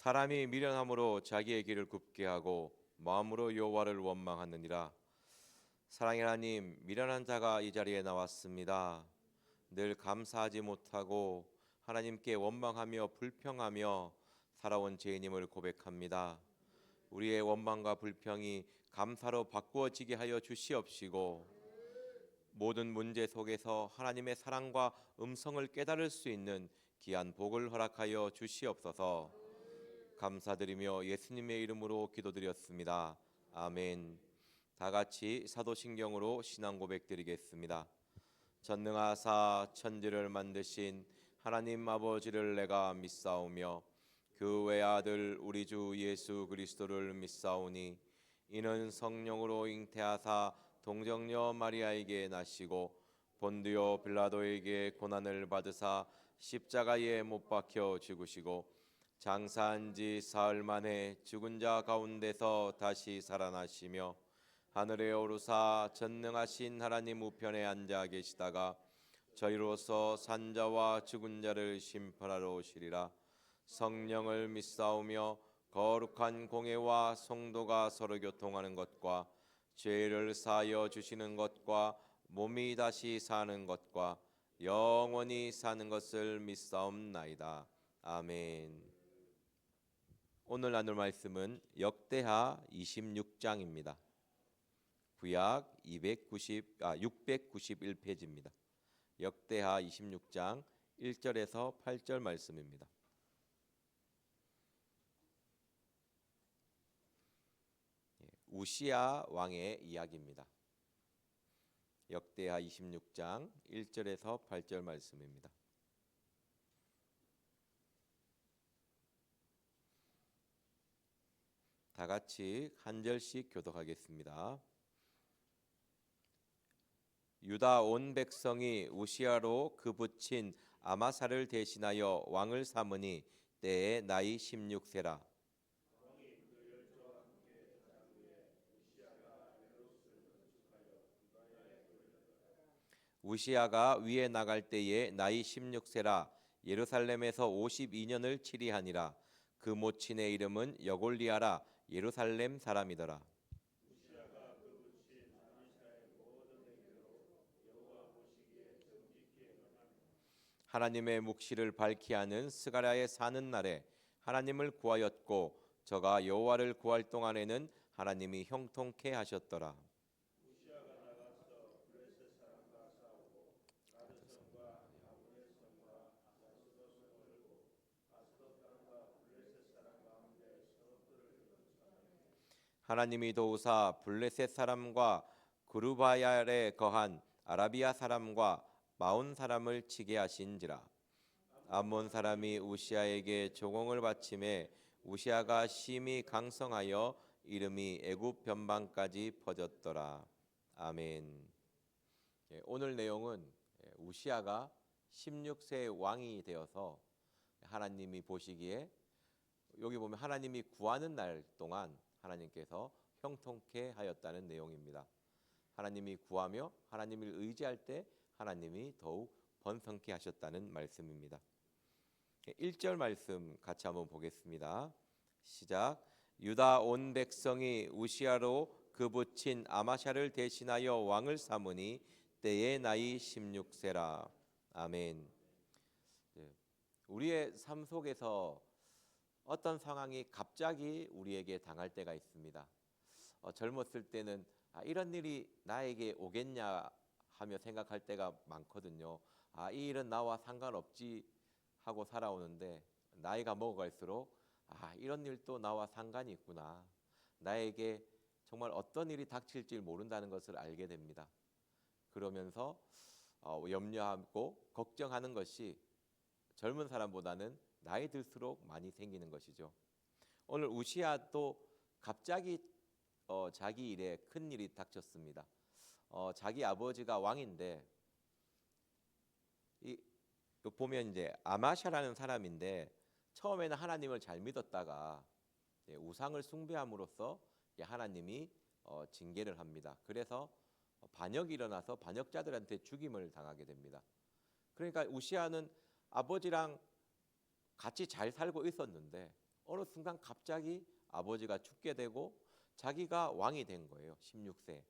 사람이 미련함으로 자기의 길을 굽게 하고 마음으로 여호와를 원망하느니라. 사랑의 하나님, 미련한 자가 이 자리에 나왔습니다. 늘 감사하지 못하고 하나님께 원망하며 불평하며 살아온 죄인임을 고백합니다. 우리의 원망과 불평이 감사로 바꾸어지게 하여 주시옵시고, 모든 문제 속에서 하나님의 사랑과 음성을 깨달을 수 있는 귀한 복을 허락하여 주시옵소서. 감사드리며 예수님의 이름으로 기도드렸습니다. 아멘. 다 같이 사도신경으로 신앙 고백 드리겠습니다. 전능하사 천지를 만드신 하나님 아버지를 내가 믿사오며 그 외아들 우리 주 예수 그리스도를 믿사오니 이는 성령으로 잉태하사 동정녀 마리아에게 나시고 본디오 빌라도에게 고난을 받으사 십자가에 못 박혀 죽으시고 장사한 지 사흘 만에 죽은 자 가운데서 다시 살아나시며 하늘에 오르사 전능하신 하나님 우편에 앉아 계시다가 저희로서 산자와 죽은 자를 심판하러 오시리라. 성령을 믿사오며 거룩한 공회와 성도가 서로 교통하는 것과 죄를 사하여 주시는 것과 몸이 다시 사는 것과 영원히 사는 것을 믿사옵나이다. 아멘. 오늘 나눌 말씀은 역대하 26장입니다. 구약 691페이지입니다. 역대하 26장 1절에서 8절 말씀입니다. 우시야 왕의 이야기입니다. 역대하 26장 1절에서 8절 말씀입니다. 다 같이 한 절씩 교독하겠습니다. 유다 온 백성이 우시야로 그 붙인 아마사를 대신하여 왕을 삼으니 때에 나이 16세라. 우시야가 위에 나갈 때에 나이 16세라. 예루살렘에서 52년을 치리하니라. 그 모친의 이름은 여골리아라. 예루살렘 사람이더라. 하나님의 묵시를 밝히 하는 스가랴에 사는 날에 하나님을 구하였고 저가 여호와를 구할 동안에는 하나님이 형통케 하셨더라. 하나님이 도우사 블레셋 사람과 그루바얄에 거한 아라비아 사람과 마온 사람을 치게 하신지라. 암몬 사람이 우시아에게 조공을 바침에 우시아가 심히 강성하여 이름이 애굽 변방까지 퍼졌더라. 아멘. 오늘 내용은 우시아가 16세 왕이 되어서 하나님이 보시기에 여기 보면 하나님이 구하는 날 동안 하나님께서 형통케 하였다는 내용입니다. 하나님이 구하며 하나님을 의지할 때 하나님이 더욱 번성케 하셨다는 말씀입니다. 1절 말씀 같이 한번 보겠습니다. 시작. 유다 온 백성이 우시아로 그 붙인 아마샤를 대신하여 왕을 삼으니 때의 나이 16세라. 아멘. 우리의 삶 속에서 어떤 상황이 갑자기 우리에게 당할 때가 있습니다. 젊었을 때는 이런 일이 나에게 오겠냐 하며 생각할 때가 많거든요. 이 일은 나와 상관없지 하고 살아오는데 나이가 먹어갈수록 이런 일도 나와 상관이 있구나. 나에게 정말 어떤 일이 닥칠지 모른다는 것을 알게 됩니다. 그러면서 염려하고 걱정하는 것이 젊은 사람보다는 나이 들수록 많이 생기는 것이죠. 오늘 우시아도 갑자기 자기 일에 큰 일이 닥쳤습니다. 자기 아버지가 왕인데 보면 이제 아마샤라는 사람인데 처음에는 하나님을 잘 믿었다가 우상을 숭배함으로써 하나님이 징계를 합니다. 그래서 반역이 일어나서 반역자들한테 죽임을 당하게 됩니다. 그러니까 우시아는 아버지랑 같이 잘 살고 있었는데 어느 순간 갑자기 아버지가 죽게 되고 자기가 왕이 된 거예요. 16세.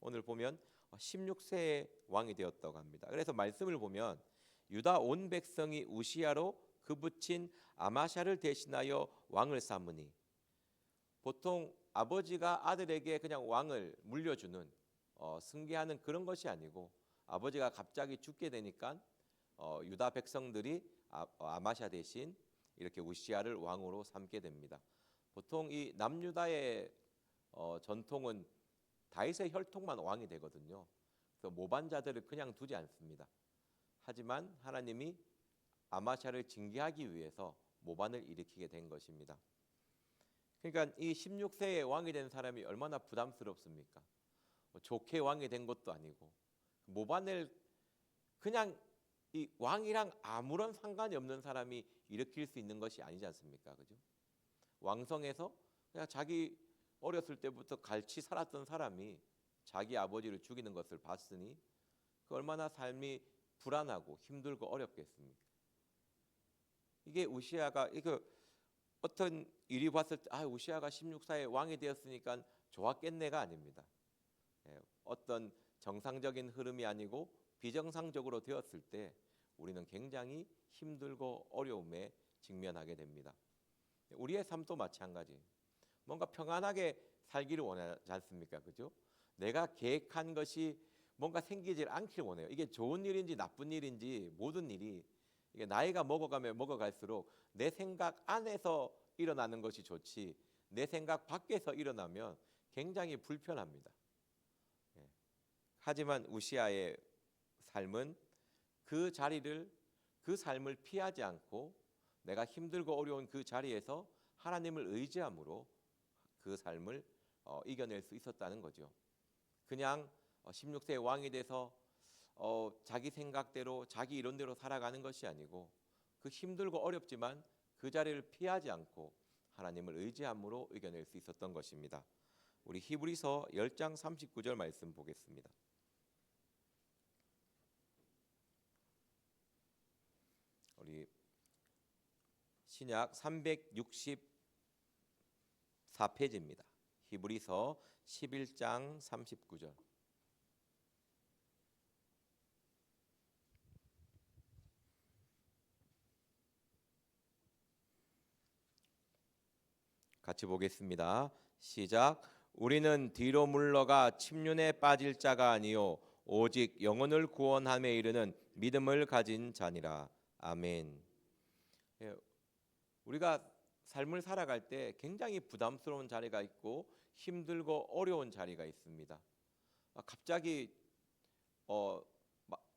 오늘 보면 16세에 왕이 되었다고 합니다. 그래서 말씀을 보면 유다 온 백성이 우시야로 그 붙인 아마샤를 대신하여 왕을 삼으니, 보통 아버지가 아들에게 그냥 왕을 물려주는 승계하는 그런 것이 아니고 아버지가 갑자기 죽게 되니까 유다 백성들이 아마샤 대신 이렇게 우시야를 왕으로 삼게 됩니다. 보통 이 남유다의 전통은 다윗의 혈통만 왕이 되거든요. 그래서 모반자들을 그냥 두지 않습니다. 하지만 하나님이 아마샤를 징계하기 위해서 모반을 일으키게 된 것입니다. 그러니까 이 16세에 왕이 된 사람이 얼마나 부담스럽습니까? 좋게 왕이 된 것도 아니고 모반을 그냥 이 왕이랑 아무런 상관이 없는 사람이 일으킬 수 있는 것이 아니지 않습니까? 그죠? 왕성에서 그냥 자기 어렸을 때부터 같이 살았던 사람이 자기 아버지를 죽이는 것을 봤으니 그 얼마나 삶이 불안하고 힘들고 어렵겠습니까? 이게 우시야가 이거 어떤 일이 봤을 때 우시야가 16세에 왕이 되었으니까 좋았겠네가 아닙니다. 어떤 정상적인 흐름이 아니고 비정상적으로 되었을 때 우리는 굉장히 힘들고 어려움에 직면하게 됩니다. 우리의 삶도 마찬가지. 뭔가 평안하게 살기를 원하지 않습니까? 그죠? 내가 계획한 것이 뭔가 생기질 않기를 원해요. 이게 좋은 일인지 나쁜 일인지 모든 일이 이게 나이가 먹어가면 먹어갈수록 내 생각 안에서 일어나는 것이 좋지 내 생각 밖에서 일어나면 굉장히 불편합니다. 하지만 우시야의 삶은 그 자리를 그 삶을 피하지 않고 내가 힘들고 어려운 그 자리에서 하나님을 의지함으로 그 삶을 이겨낼 수 있었다는 거죠. 그냥 16세의 왕이 돼서 자기 생각대로 자기 이론대로 살아가는 것이 아니고 그 힘들고 어렵지만 그 자리를 피하지 않고 하나님을 의지함으로 이겨낼 수 있었던 것입니다. 우리 히브리서 10장 39절 말씀 보겠습니다. 우리 신약 364페이지입니다. 히브리서 11장 39절. 같이 보겠습니다. 시작. 우리는 뒤로 물러가 침륜에 빠질 자가 아니요 오직 영혼을 구원함에 이르는 믿음을 가진 자니라. 아멘. 우리가 삶을 살아갈 때 굉장히 부담스러운 자리가 있고 힘들고 어려운 자리가 있습니다. 갑자기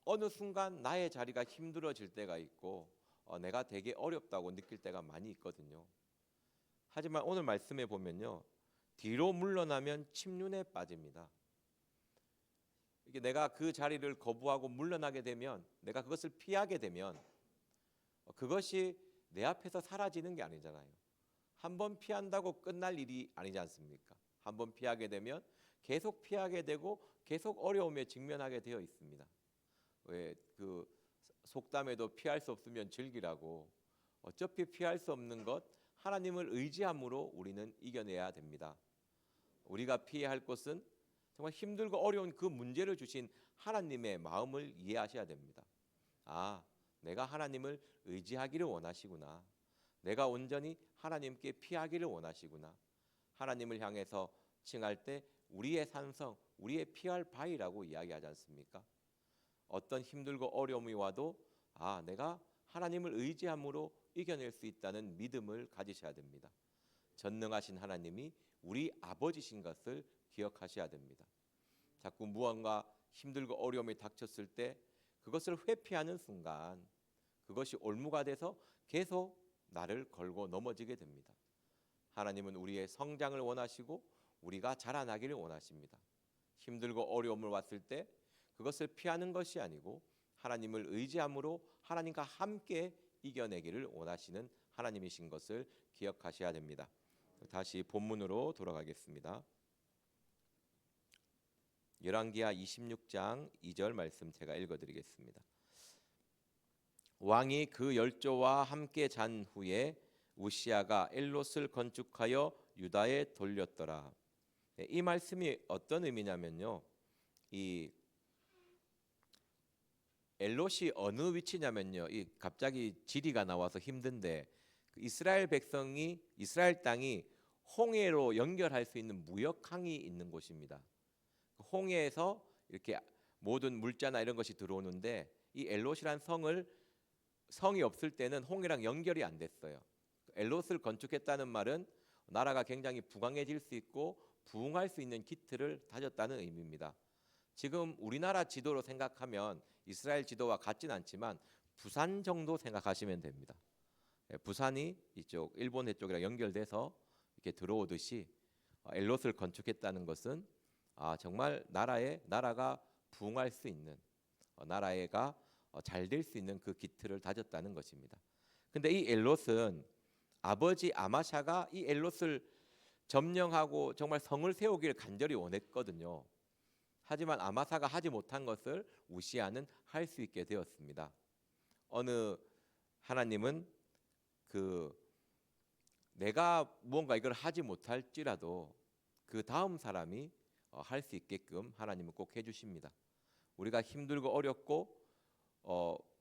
어느 순간 나의 자리가 힘들어질 때가 있고 내가 되게 어렵다고 느낄 때가 많이 있거든요. 하지만 오늘 말씀에 보면요, 뒤로 물러나면 침륜에 빠집니다. 이게 내가 그 자리를 거부하고 물러나게 되면, 내가 그것을 피하게 되면 그것이 내 앞에서 사라지는 게 아니잖아요. 한번 피한다고 끝날 일이 아니지 않습니까? 한번 피하게 되면 계속 피하게 되고 계속 어려움에 직면하게 되어 있습니다. 왜 그 속담에도 피할 수 없으면 즐기라고, 어차피 피할 수 없는 것 하나님을 의지함으로 우리는 이겨내야 됩니다. 우리가 피해야 할 것은 정말 힘들고 어려운 그 문제를 주신 하나님의 마음을 이해하셔야 됩니다. 내가 하나님을 의지하기를 원하시구나. 내가 온전히 하나님께 피하기를 원하시구나. 하나님을 향해서 칭할 때 우리의 산성, 우리의 피할 바위라고 이야기하지 않습니까? 어떤 힘들고 어려움이 와도 내가 하나님을 의지함으로 이겨낼 수 있다는 믿음을 가지셔야 됩니다. 전능하신 하나님이 우리 아버지신 것을 기억하셔야 됩니다. 자꾸 무언가 힘들고 어려움이 닥쳤을 때 그것을 회피하는 순간 그것이 올무가 돼서 계속 나를 걸고 넘어지게 됩니다. 하나님은 우리의 성장을 원하시고 우리가 자라나기를 원하십니다. 힘들고 어려움을 왔을 때 그것을 피하는 것이 아니고 하나님을 의지함으로 하나님과 함께 이겨내기를 원하시는 하나님이신 것을 기억하셔야 됩니다. 다시 본문으로 돌아가겠습니다. 열왕기하 26장 2절 말씀 제가 읽어드리겠습니다. 왕이 그 열조와 함께 잔 후에 우시아가 엘롯을 건축하여 유다에 돌렸더라. 이 말씀이 어떤 의미냐면요. 이 엘롯이 어느 위치냐면요. 이 갑자기 지리가 나와서 힘든데 이스라엘 백성이 이스라엘 땅이 홍해로 연결할 수 있는 무역항이 있는 곳입니다. 홍해에서 이렇게 모든 물자나 이런 것이 들어오는데 이 엘롯이란 성이 없을 때는 홍해랑 연결이 안 됐어요. 엘롯을 건축했다는 말은 나라가 굉장히 부강해질 수 있고 부흥할 수 있는 기틀을 다졌다는 의미입니다. 지금 우리나라 지도로 생각하면 이스라엘 지도와 같진 않지만 부산 정도 생각하시면 됩니다. 부산이 이쪽 일본해 쪽이랑 연결돼서 이렇게 들어오듯이 엘롯을 건축했다는 것은 정말 나라가 부흥할 수 있는 나라가 잘 될 수 있는 그 기틀을 다졌다는 것입니다. 근데 이 엘롯은 아버지 아마샤가 이 엘롯을 점령하고 정말 성을 세우기를 간절히 원했거든요. 하지만 아마사가 하지 못한 것을 우시아는 할 수 있게 되었습니다. 어느 하나님은 내가 무언가 이걸 하지 못할지라도 그 다음 사람이 할 수 있게끔 하나님은 꼭 해주십니다. 우리가 힘들고 어렵고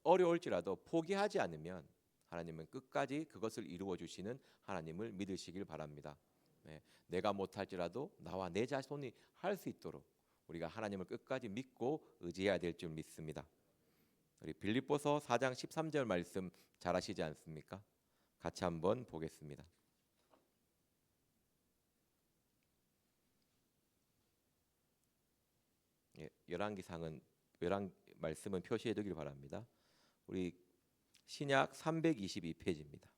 어려울지라도 포기하지 않으면 하나님은 끝까지 그것을 이루어 주시는 하나님을 믿으시길 바랍니다. 내가 못할지라도 나와 내 자손이 할 수 있도록 우리가 하나님을 끝까지 믿고 의지해야 될 줄 믿습니다. 우리 빌립보서 4장 13절 말씀 잘 아시지 않습니까? 같이 한번 보겠습니다. 열왕기상은 말씀은 표시해 두길 바랍니다. 우리 신약 322페이지입니다.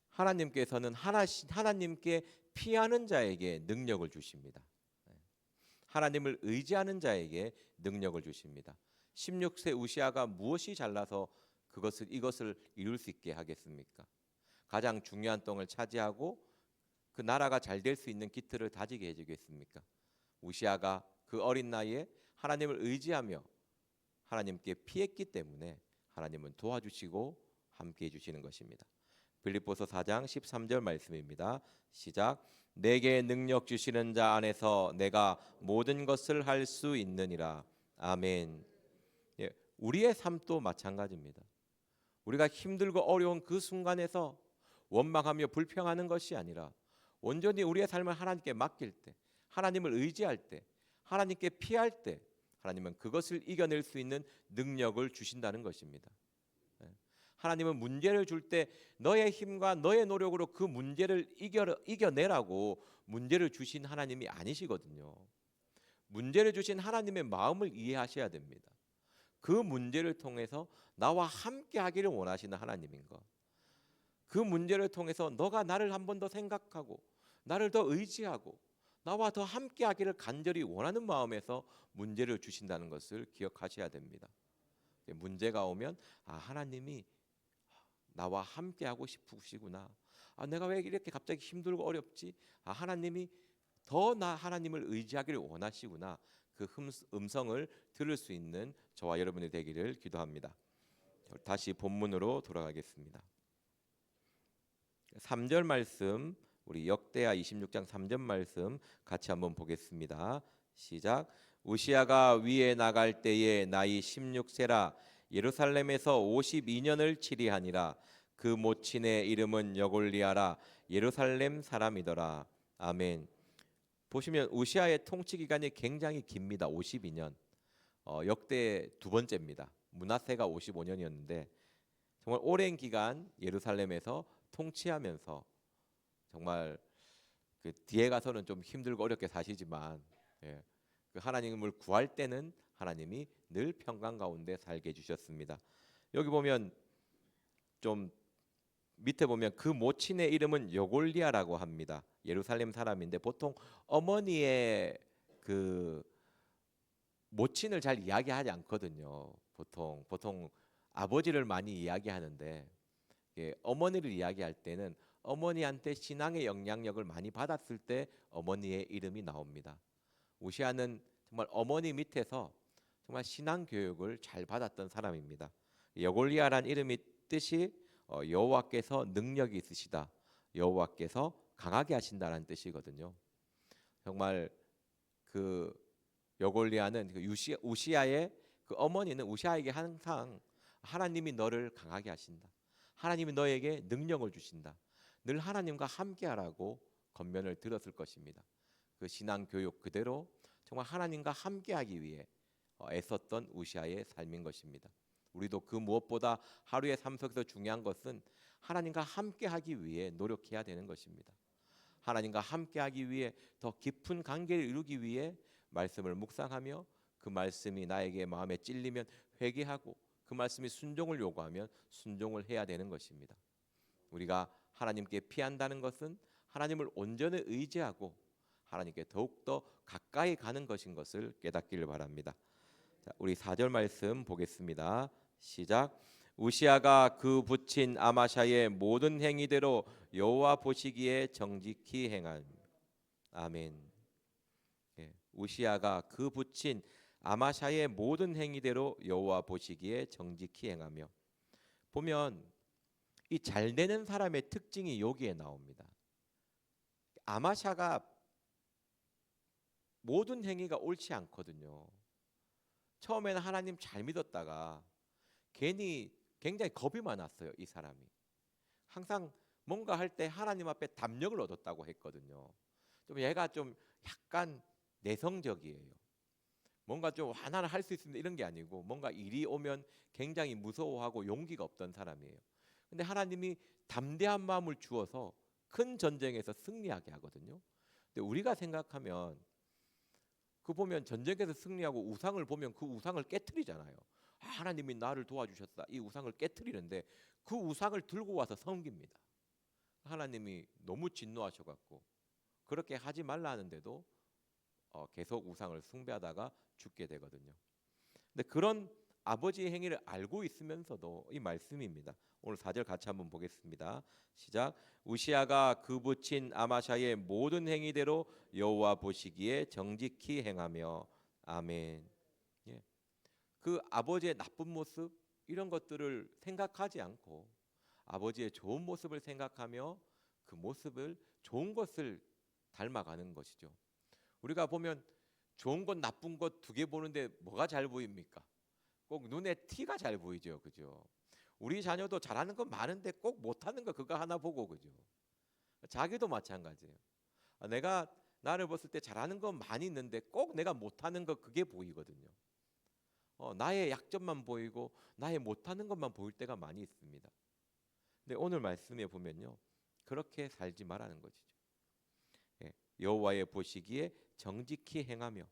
하나님께서는 하나님께 피하는 자에게 능력을 주십니다. 하나님을 의지하는 자에게 능력을 주십니다. 16세 우시아가 무엇이 잘나서 이것을 이룰 수 있게 하겠습니까? 가장 중요한 땅을 차지하고 그 나라가 잘 될 수 있는 기틀을 다지게 해주겠습니까? 우시아가 그 어린 나이에 하나님을 의지하며 하나님께 피했기 때문에 하나님은 도와주시고 함께해 주시는 것입니다. 빌립보서 4장 13절 말씀입니다. 시작. 내게 능력 주시는 자 안에서 내가 모든 것을 할 수 있느니라. 아멘. 우리의 삶도 마찬가지입니다. 우리가 힘들고 어려운 그 순간에서 원망하며 불평하는 것이 아니라 온전히 우리의 삶을 하나님께 맡길 때, 하나님을 의지할 때, 하나님께 피할 때 하나님은 그것을 이겨낼 수 있는 능력을 주신다는 것입니다. 하나님은 문제를 줄 때 너의 힘과 너의 노력으로 그 문제를 이겨내라고 문제를 주신 하나님이 아니시거든요. 문제를 주신 하나님의 마음을 이해하셔야 됩니다. 그 문제를 통해서 나와 함께 하기를 원하시는 하나님인 것. 그 문제를 통해서 너가 나를 한 번 더 생각하고 나를 더 의지하고 나와 더 함께 하기를 간절히 원하는 마음에서 문제를 주신다는 것을 기억하셔야 됩니다. 문제가 오면 하나님이 나와 함께 하고 싶으시구나. 내가 왜 이렇게 갑자기 힘들고 어렵지? 하나님이 더 하나님을 의지하기를 원하시구나. 그 음성을 들을 수 있는 저와 여러분이 되기를 기도합니다. 다시 본문으로 돌아가겠습니다. 3절 말씀, 우리 역대하 26장 3절 말씀 같이 한번 보겠습니다. 시작. 우시아가 위에 나갈 때에 나이 16세라 예루살렘에서 52년을 치리하니라. 그 모친의 이름은 여골리아라. 예루살렘 사람이더라. 아멘. 보시면 우시아의 통치 기간이 굉장히 깁니다. 52년. 역대 두 번째입니다. 므낫세가 55년이었는데 정말 오랜 기간 예루살렘에서 통치하면서 정말 그 뒤에 가서는 좀 힘들고 어렵게 사시지만 그 하나님을 구할 때는 하나님이 늘 평강 가운데 살게 해주셨습니다. 여기 보면 좀 밑에 보면 그 모친의 이름은 여골리아라고 합니다. 예루살렘 사람인데 보통 어머니의 그 모친을 잘 이야기하지 않거든요. 보통 아버지를 많이 이야기하는데 어머니를 이야기할 때는 어머니한테 신앙의 영향력을 많이 받았을 때 어머니의 이름이 나옵니다. 우시아는 정말 어머니 밑에서 정말 신앙 교육을 잘 받았던 사람입니다. 여골리아란 이름이 뜻이 여호와께서 능력이 있으시다, 여호와께서 강하게 하신다라는 뜻이거든요. 정말 그 여골리아는 그 우시아의 그 어머니는 우시아에게 항상 하나님이 너를 강하게 하신다, 하나님이 너에게 능력을 주신다, 늘 하나님과 함께하라고 권면을 들었을 것입니다. 그 신앙 교육 그대로 정말 하나님과 함께하기 위해 애썼던 우시아의 삶인 것입니다. 우리도 그 무엇보다 하루의 삶 속에서 중요한 것은 하나님과 함께하기 위해 노력해야 되는 것입니다. 하나님과 함께하기 위해 더 깊은 관계를 이루기 위해 말씀을 묵상하며 그 말씀이 나에게 마음에 찔리면 회개하고 그 말씀이 순종을 요구하면 순종을 해야 되는 것입니다. 우리가 하나님께 피한다는 것은 하나님을 온전히 의지하고 하나님께 더욱더 가까이 가는 것인 것을 깨닫기를 바랍니다. 자, 우리 4절 말씀 보겠습니다. 시작. 우시아가 그 붙인 아마샤의 모든 행위대로 여호와 보시기에 정직히 행함. 아멘. 예, 우시아가 그 붙인 아마샤의 모든 행위대로 여호와 보시기에 정직히 행하며. 보면 이 잘 되는 사람의 특징이 여기에 나옵니다. 아마샤가 모든 행위가 옳지 않거든요. 처음에는 하나님 잘 믿었다가 괜히 굉장히 겁이 많았어요. 이 사람이 항상 뭔가 할 때 하나님 앞에 담력을 얻었다고 했거든요. 좀 얘가 좀 약간 내성적이에요. 뭔가 좀 하나를 할 수 있습니다 이런 게 아니고 뭔가 일이 오면 굉장히 무서워하고 용기가 없던 사람이에요. 근데 하나님이 담대한 마음을 주어서 큰 전쟁에서 승리하게 하거든요. 근데 우리가 생각하면 그 보면 전쟁에서 승리하고 우상을 보면 그 우상을 깨트리잖아요. 하나님이 나를 도와주셨다 이 우상을 깨트리는데 그 우상을 들고 와서 섬깁니다. 하나님이 너무 진노하셔갖고 그렇게 하지 말라 하는데도 계속 우상을 숭배하다가 죽게 되거든요. 근데 그런 아버지의 행위를 알고 있으면서도 이 말씀입니다. 오늘 4절 같이 한번 보겠습니다. 시작. 우시아가 그 붙인 아마샤의 모든 행위대로 여호와 보시기에 정직히 행하며. 아멘. 예. 그 아버지의 나쁜 모습 이런 것들을 생각하지 않고 아버지의 좋은 모습을 생각하며 그 모습을 좋은 것을 닮아가는 것이죠. 우리가 보면 좋은 것 나쁜 것 두 개 보는데 뭐가 잘 보입니까? 꼭 눈에 티가 잘 보이죠. 그죠? 우리 자녀도 잘하는 건 많은데 꼭 못하는 거 그거 하나 보고 그죠? 자기도 마찬가지예요. 내가 나를 봤을 때 잘하는 건 많이 있는데 꼭 내가 못하는 거 그게 보이거든요. 나의 약점만 보이고 나의 못하는 것만 보일 때가 많이 있습니다. 근데 오늘 말씀에 보면요, 그렇게 살지 말라는 것이죠. 예, 여호와의 보시기에 정직히 행하며.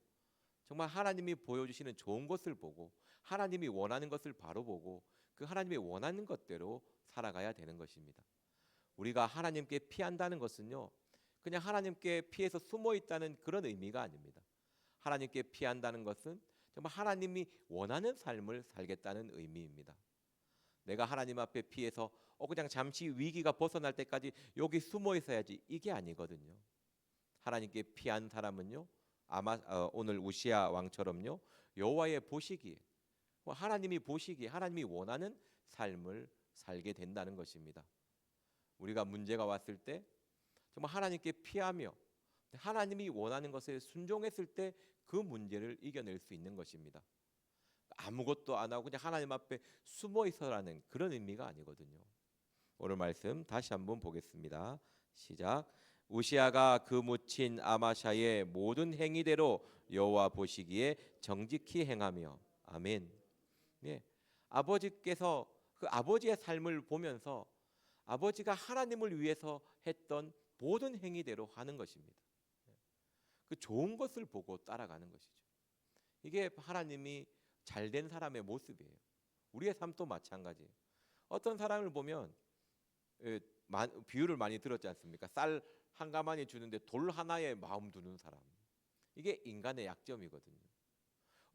정말 하나님이 보여주시는 좋은 것을 보고 하나님이 원하는 것을 바로 보고 그 하나님이 원하는 것대로 살아가야 되는 것입니다. 우리가 하나님께 피한다는 것은요, 그냥 하나님께 피해서 숨어 있다는 그런 의미가 아닙니다. 하나님께 피한다는 것은 정말 하나님이 원하는 삶을 살겠다는 의미입니다. 내가 하나님 앞에 피해서 그냥 잠시 위기가 벗어날 때까지 여기 숨어 있어야지 이게 아니거든요. 하나님께 피한 사람은요, 아마 오늘 우시아 왕처럼요, 여호와의 보시기에 하나님이 보시기에 하나님이 원하는 삶을 살게 된다는 것입니다. 우리가 문제가 왔을 때 정말 하나님께 피하며 하나님이 원하는 것에 순종했을 때 그 문제를 이겨낼 수 있는 것입니다. 아무것도 안 하고 그냥 하나님 앞에 숨어 있어라는 그런 의미가 아니거든요. 오늘 말씀 다시 한번 보겠습니다. 시작. 우시아가 그 묻힌 아마샤의 모든 행위대로 여호와 보시기에 정직히 행하며. 아멘. 예, 아버지께서 그 아버지의 삶을 보면서 아버지가 하나님을 위해서 했던 모든 행위대로 하는 것입니다. 그 좋은 것을 보고 따라가는 것이죠. 이게 하나님이 잘된 사람의 모습이에요. 우리의 삶도 마찬가지예요. 어떤 사람을 보면 비유를 많이 들었지 않습니까? 쌀 한 가마니 주는데 돌 하나에 마음 두는 사람. 이게 인간의 약점이거든요.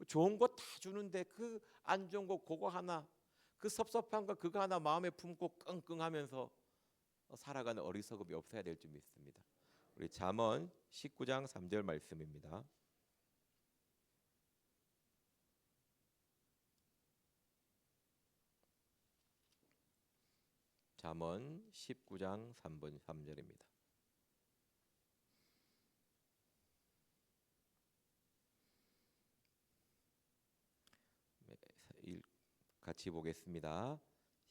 좋은 거 다 주는데 그 안 좋은 거 그거 하나, 그 섭섭한 거 그거 하나 마음에 품고 끙끙하면서 살아가는 어리석음이 없어야 될 줄 믿습니다. 우리 잠언 19장 3절 말씀입니다. 잠언 19장 3번 3절입니다. 같이 보겠습니다.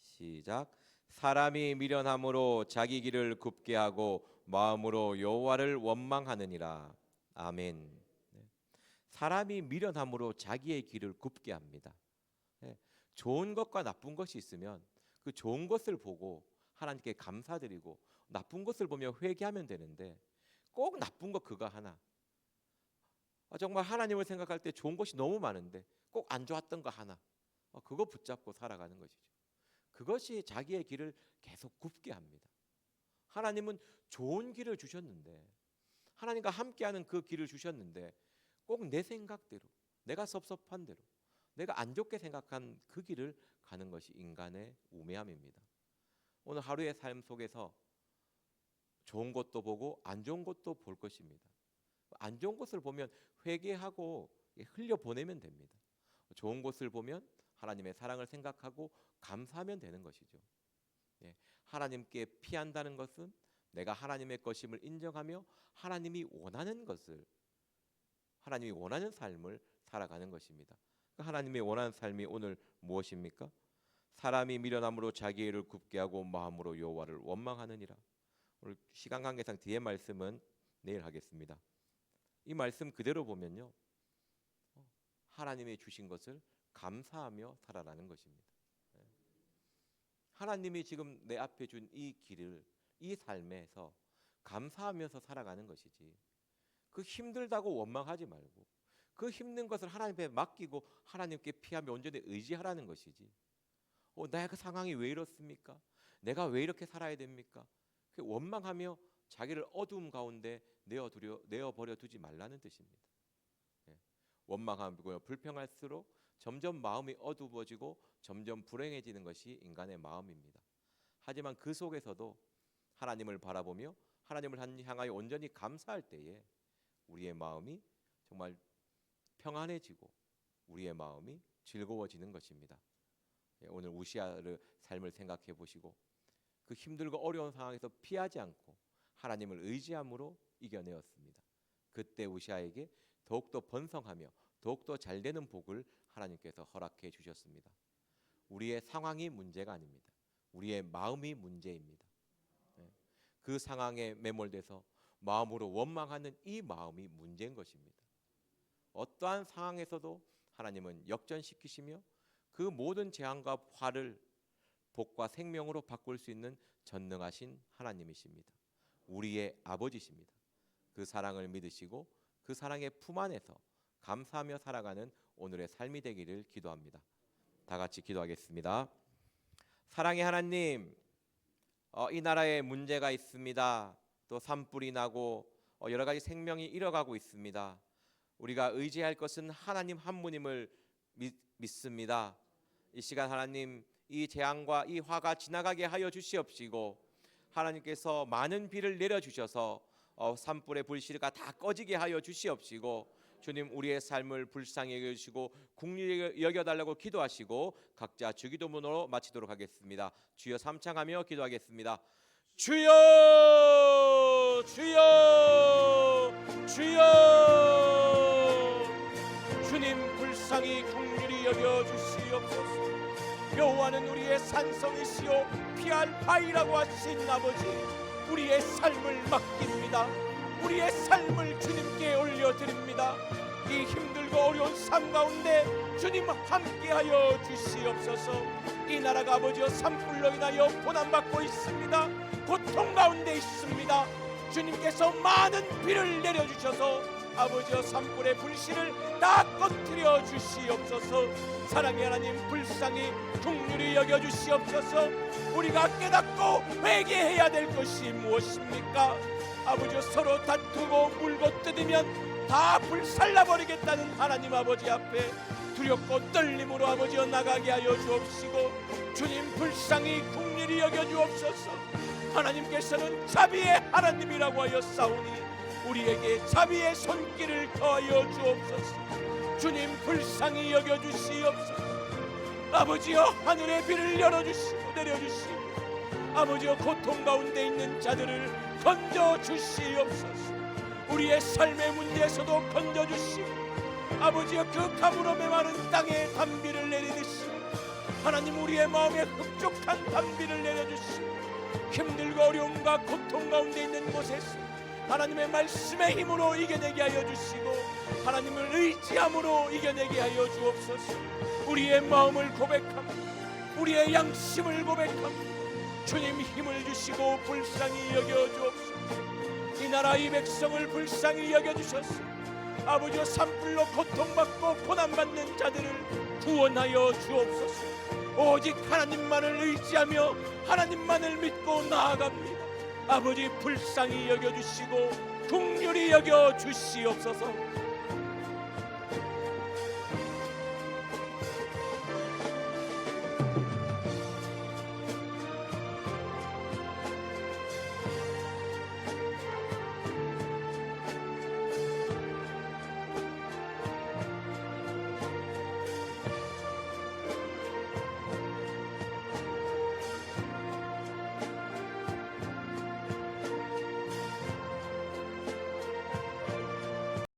시작. 사람이 미련함으로 자기 길을 굽게 하고 마음으로 여호와를 원망하느니라. 아멘. 사람이 미련함으로 자기의 길을 굽게 합니다. 좋은 것과 나쁜 것이 있으면 그 좋은 것을 보고 하나님께 감사드리고 나쁜 것을 보며 회개하면 되는데 꼭 나쁜 것 그거 하나, 정말 하나님을 생각할 때 좋은 것이 너무 많은데 꼭 안 좋았던 거 하나, 그거 붙잡고 살아가는 것이죠. 그것이 자기의 길을 계속 굽게 합니다. 하나님은 좋은 길을 주셨는데, 하나님과 함께하는 그 길을 주셨는데 꼭 내 생각대로, 내가 섭섭한 대로, 내가 안 좋게 생각한 그 길을 가는 것이 인간의 우매함입니다. 오늘 하루의 삶 속에서 좋은 것도 보고 안 좋은 것도 볼 것입니다. 안 좋은 것을 보면 회개하고 흘려보내면 됩니다. 좋은 것을 보면 하나님의 사랑을 생각하고 감사하면 되는 것이죠. 하나님께 피한다는 것은 내가 하나님의 것임을 인정하며 하나님이 원하는 것을, 하나님이 원하는 삶을 살아가는 것입니다. 하나님이 원하는 삶이 오늘 무엇입니까? 사람이 미련함으로 자기 일을 굽게 하고 마음으로 여호와를 원망하느니라. 오늘 시간 관계상 뒤에 말씀은 내일 하겠습니다. 이 말씀 그대로 보면요, 하나님이 주신 것을 감사하며 살아가는 것입니다. 하나님이 지금 내 앞에 준 이 길을, 이 삶에서 감사하면서 살아가는 것이지, 그 힘들다고 원망하지 말고 그 힘든 것을 하나님께 맡기고 하나님께 피하며 온전히 의지하라는 것이지, 내가 그 상황이 왜 이렇습니까? 내가 왜 이렇게 살아야 됩니까? 원망하며 자기를 어두움 가운데 내어버려 두지 말라는 뜻입니다. 원망하고 불평할수록 점점 마음이 어두워지고 점점 불행해지는 것이 인간의 마음입니다. 하지만 그 속에서도 하나님을 바라보며 하나님을 향하여 온전히 감사할 때에 우리의 마음이 정말 평안해지고 우리의 마음이 즐거워지는 것입니다. 오늘 우시아의 삶을 생각해 보시고 그 힘들고 어려운 상황에서 피하지 않고 하나님을 의지함으로 이겨내었습니다. 그때 우시아에게 더욱더 번성하며 더욱더 잘되는 복을 하나님께서 허락해 주셨습니다. 우리의 상황이 문제가 아닙니다. 우리의 마음이 문제입니다. 그 상황에 매몰돼서 마음으로 원망하는 이 마음이 문제인 것입니다. 어떠한 상황에서도 하나님은 역전시키시며 그 모든 재앙과 화를 복과 생명으로 바꿀 수 있는 전능하신 하나님이십니다. 우리의 아버지십니다. 그 사랑을 믿으시고 그 사랑의 품 안에서 감사하며 살아가는 오늘의 삶이 되기를 기도합니다. 다 같이 기도하겠습니다. 사랑의 하나님, 이 나라에 문제가 있습니다. 또 산불이 나고 여러 가지 생명이 잃어가고 있습니다. 우리가 의지할 것은 하나님 한 분임을 믿습니다. 이 시간 하나님, 이 재앙과 이 화가 지나가게 하여 주시옵시고 하나님께서 많은 비를 내려주셔서 산불의 불씨가 다 꺼지게 하여 주시옵시고 주님, 우리의 삶을 불쌍히 여겨주시고 긍휼히 여겨달라고 기도하시고 각자 주기도문으로 마치도록 하겠습니다. 주여 삼창하며 기도하겠습니다. 주여, 주여, 주여. 주님, 불쌍히 긍휼히 여겨주시옵소서. 여호와는 우리의 산성이시요 피할 바위라고 하신 아버지, 우리의 삶을 맡깁니다. 우리의 삶을 주님께 올려드립니다. 이 힘들고 어려운 삶 가운데 주님 함께하여 주시옵소서. 이 나라가 아버지여 산불로 인하여 고난받고 있습니다. 고통 가운데 있습니다. 주님께서 많은 비를 내려주셔서 아버지여 산불의 불씨를 다 꺼뜨려 주시옵소서. 사랑의 하나님, 불쌍히 긍휼히 여겨주시옵소서. 우리가 깨닫고 회개해야 될 것이 무엇입니까? 아버지여, 서로 다투고 물고 뜯으면 다 불살라버리겠다는 하나님 아버지 앞에 두렵고 떨림으로 아버지여 나가게 하여 주옵시고 주님, 불쌍히 긍휼히 여겨주옵소서. 하나님께서는 자비의 하나님이라고 하여 싸우니 우리에게 자비의 손길을 더하여 주옵소서. 주님, 불쌍히 여겨주시옵소서. 아버지여, 하늘의 비를 열어주시고 내려주시고 아버지여 고통 가운데 있는 자들을 건져 주시옵소서. 우리의 삶의 문제에서도 건져 주시고 아버지여 그 가물어 메마른 땅에 단비를 내리듯이 하나님 우리의 마음에 흡족한 단비를 내려주시고 힘들고 어려움과 고통 가운데 있는 곳에서 하나님의 말씀의 힘으로 이겨내게 하여 주시고 하나님을 의지함으로 이겨내게 하여 주옵소서. 우리의 마음을 고백합니다. 우리의 양심을 고백합니다. 주님 힘을 주시고 불쌍히 여겨주옵소서. 이 나라 이 백성을 불쌍히 여겨주셔서 아버지여 산불로 고통받고 고난받는 자들을 구원하여 주옵소서. 오직 하나님만을 의지하며 하나님만을 믿고 나아갑니다. 아버지 불쌍히 여겨주시고 긍휼히 여겨주시옵소서.